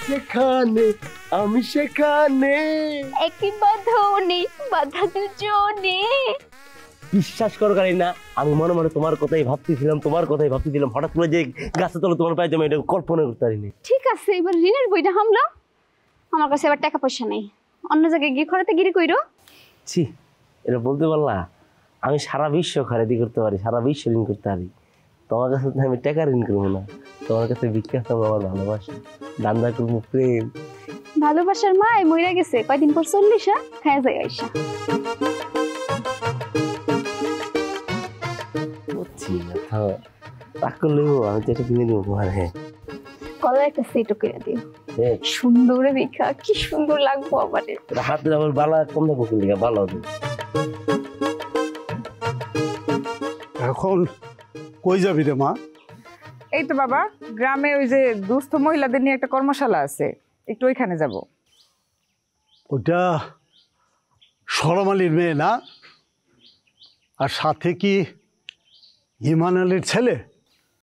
যেখানে আমি সেখানে একই বাঁধনে বাঁধা দুজনে। বিশ্বাস করো না, আমি মনে মনে তোমার কথাই ভাবতেছিলাম, হঠাৎ করে যে গাছে তলে তোমার পায়ে এটা কল্পনা করতে পারিনি। ঠিক আছে, এবার ঋণের বইটা হামলা। আমার কাছে এবার টাকা পয়সা নেই, অন্য জায়গায় গিয়ে খরাতে গিরি কইরো। ছি, এটা বলতে পারলা? আমি সারা বিশ্ব খরিদি করতে পারি, সারা বিশ্ব ঋণ করতে পারি। তোমার কাছে আমি টাকা ঋণ করবো না, তোমার কাছে ভিক্ষা চাবো আমার ভালোবাসা, দান্দা করবো প্রেম। ভালোবাসার মায় মইরা গেছে কয়দিন পর 40 খায়া যায় আইসা। বুঝছি না, রাগ করলেও আমি তো এটা কিনে দেবো তোমার। হ্যাঁ, কলার একটা সেটও কিনে দিও, সুন্দর দেখা কি সুন্দর লাগবো আমারে। হাতের আবার বালা কম থাকবো, কিনলে ভালো হবে। এখন কই যাবি রে মা? এই তো বাবা, গ্রামে ওই যে দুস্থ মহিলাদের নিয়ে একটা কর্মশালা আছে, একটু ওইখানে যাব। ওটা সরম আলীর মেয়ে না? আর সাথে কি ইমান আলীর ছেলে?